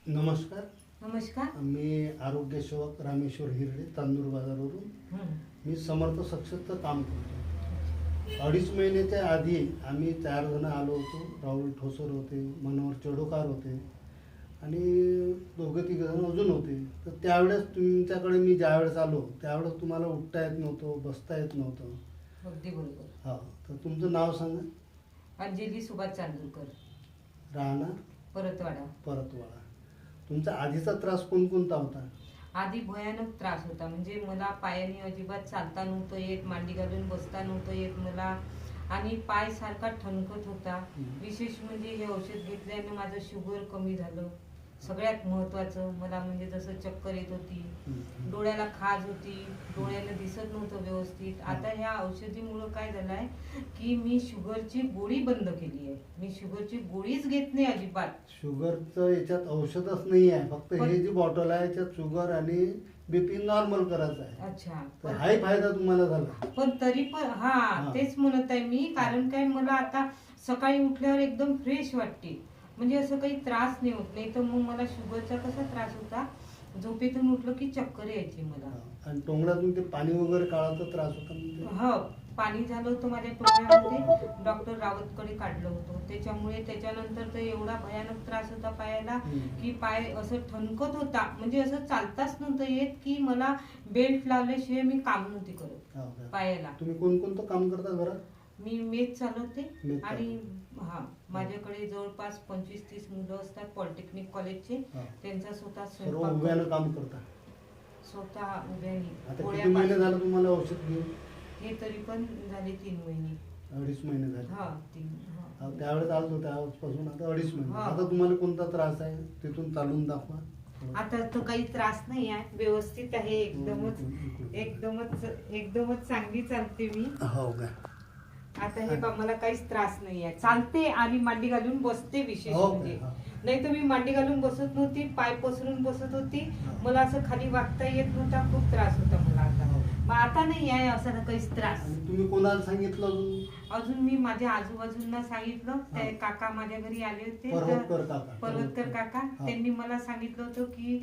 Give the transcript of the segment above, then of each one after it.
नमस्कार. नमस्कार. मी आरोग्य सेवक रामेश्वर हिरडे, तांदूर बाजारवरून. मी समर्थ सक्सेसचं काम करतो. 2.5 महिन्याच्या आधी आम्ही 4 जण आलो होतो. राहुल ठोसर होते, मनोहर चडोकार होते आणि 2-3 जण अजून होते. तर त्यावेळेस तुमच्याकडे मी ज्यावेळेस आलो त्यावेळेस तुम्हाला उठता येत नव्हतं, बसता येत नव्हतं. अगदी बरोबर. हा, तर तुमचं नाव सांगा. अंजली सुभाष चांदूरकर, राहणार परतवाडा. परतवाडा. तुमचा आधीचा त्रास कोणकोणता होता? आधी भयानक त्रास होता. म्हणजे मला पायाने अजिबात चालता नव्हतं येत, मांडी घालून बसता नव्हतं येत मला, आणि पाय सारखा ठणकत होता. विशेष म्हणजे हे औषध घेतल्याने माझं शुगर कमी झालं. सगळ्यात महत्वाचं मला म्हणजे जसं चक्कर येत होती, डोळ्याला खाज होती, डोळ्याला दिसत नव्हतं व्यवस्थित. आता ह्या औषधीमुळं काय झालंय की मी शुगरची गोळी बंद केली आहे. मी शुगरची गोळीच घेत नाही अजिबात. शुगरचं याच्यात औषधच नाही आहे, फक्त हे जी बॉटल आहे याच्यात शुगर आणि बीपी नॉर्मल करायचं आहे. अच्छा. तर हाही फायदा तुम्हाला झाला. पण तरी पण हा तेच म्हणत आहे मी. कारण काय, मला आता सकाळी उठल्यावर एकदम फ्रेश वाटते. म्हणजे असं काही त्रास नाही होत. नाही तर मग मला शुगरचा कसा त्रास होता, झोपेतून उठलं की चक्कर यायची मला. आणि टोंगळ्यातून ते पाणी वगैरे काढायचा त्रास होता म्हणजे? हो, पाणी झालं होतं माझ्या टोळ्यामध्ये. डॉक्टर रावतकडे काढलं होतं. त्याच्यामुळे त्याच्यानंतर तर एवढा भयानक त्रास होता पायाला की पाय असं ठणकत होता. म्हणजे असं चालताच नव्हतं येत की मला बेल्ट लावल्याशिवाय मी काम नव्हती करत पायाला. तुम्ही कोणकोणतं काम करता घरात? मी मेस चालवते मेस आणि माझ्याकडे जवळपास 25-30 मुलं असतात पॉलिटेक्निक कॉलेजचे. त्यांचा स्वतः सर्व स्वयंपाक उभ्यानं काम करता? स्वतः उभ्याने. आता किती महिने झाले तुम्हाला औषध घेऊन? हे तरी पण झाले 3 महिने. 2.5 महिने झाले. हा, 3. त्यावेळेस आलो त्यावेळेसपासून आता 2.5 महिने. हा. आता तुम्हाला कोणता त्रास आहे तिथून चालून दाखवा. आता तर काही त्रास नाही आहे, व्यवस्थित आहे. एकदमच चांगली चालते मी. हो का? आता हे बा, मला काहीच त्रास नाही आहे. चालते आणि मांडी घालून बसते. विशेष म्हणजे नाही तर मी मांडी घालून बसत नव्हती, पाय पसरून बसत होती. मला असं खाली वागता येत नव्हता, खूप त्रास होता मला. आता नाही आहे असं काहीच त्रास. तुम्ही कोणाला सांगितलं अजून? अजून मी माझ्या आजूबाजूंना सांगितलं. ते काका माझ्या घरी आले होते, पर्वतकर काका. त्यांनी मला सांगितलं होतं की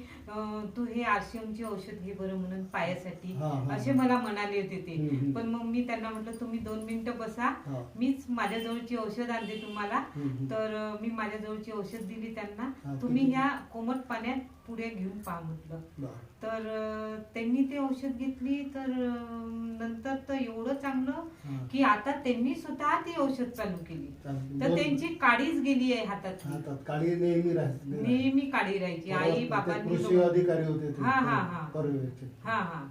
तू हे आरसीएमची औषध घे बरं म्हणून पायासाठी, असे मला म्हणाले होते ते. पण मग मी त्यांना म्हटलं तुम्ही 2 मिनिटं बसा, मीच माझ्या जवळची औषध आणते तुम्हाला. तर मी माझ्या जवळची औषध दिली त्यांना. तुम्ही ह्या कोमट पाण्यात पुढे घेऊन पहा म्हटलं. तर त्यांनी ते औषध घेतली. तर नंतर तर एवढं चांगलं की आता त्यांनी स्वतः ती औषध चालू केली. तर त्यांची काळीच गेली आहे हातात. काळी नेहमी राहायची, नेहमी काळी राहायची. आई बाबांनी कृषी अधिकारी होते ते.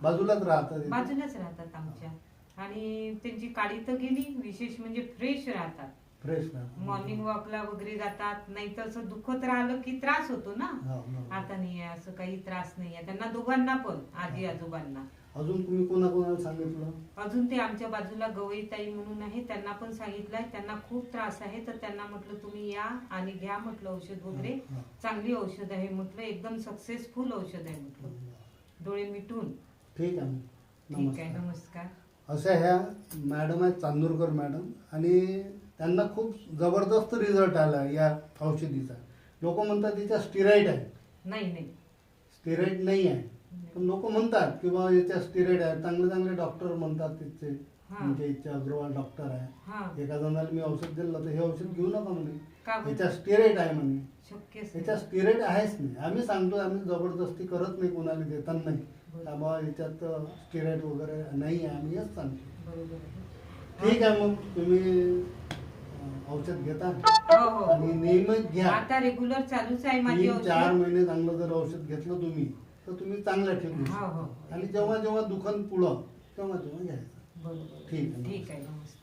बाजूलाच राहतात आमच्या. आणि त्यांची काळी तर गेली. विशेष म्हणजे फ्रेश राहतात. मॉर्निंग वॉकला वगैरे जातात. नाही तर असं दुखत राहिलं की त्रास होतो ना. आता नाही आहे, असं काही त्रास नाही आहे त्यांना दोघांना पण, आजी आजोबांना. अजून तुम्ही कोणाकोणाला सांगितलं? अजून ते आमच्या बाजूला गवईताई म्हणून आहे, त्यांना पण सांगितलंय. त्यांना खूप त्रास आहे. तर त्यांना म्हटलं तुम्ही या आणि घ्या म्हटलं औषध वगैरे. चांगली औषध आहे म्हटलं, एकदम सक्सेसफुल औषध आहे म्हटलं, डोळे मिटून. ठीक आहे. नमस्कार. अशा ह्या मॅडम आहेत, चांदूरकर मॅडम, आणि त्यांना खूप जबरदस्त रिझल्ट आला या औषधीचा. लोक म्हणतात तिच्या स्टिरॉइड आहे. नाही, स्टिरॉइड नाही आहे. पण लोक म्हणतात की बाबा याच्या स्टिरॉइड आहे. चांगले डॉक्टर म्हणतात तिथे, म्हणजे इथे अग्रवाल डॉक्टर आहे. एका जणाला मी औषध दिलं तर हे औषध घेऊ नका म्हणे, याच्या स्टिरॉइड आहे म्हणे. याच्या स्टिरॉइड आहेच नाही. आम्ही सांगतो, आम्ही जबरदस्ती करत नाही, कोणाला देताना नाही. बाबा याच्यात स्टिरॉइड वगैरे नाही आहे, आम्ही हेच सांगतो. ठीक आहे, मग तुम्ही औषध घेता आणि नियमित घ्या. आता रेग्युलर चालूच आहे माझी. 3-4 महिने चांगलं जर औषध घेतलं तुम्ही तर तुम्ही चांगलं ठीक. आणि जेव्हा जेव्हा दुखन पुढं तेव्हा घ्यायचं. ठीक आहे. नमस्कार.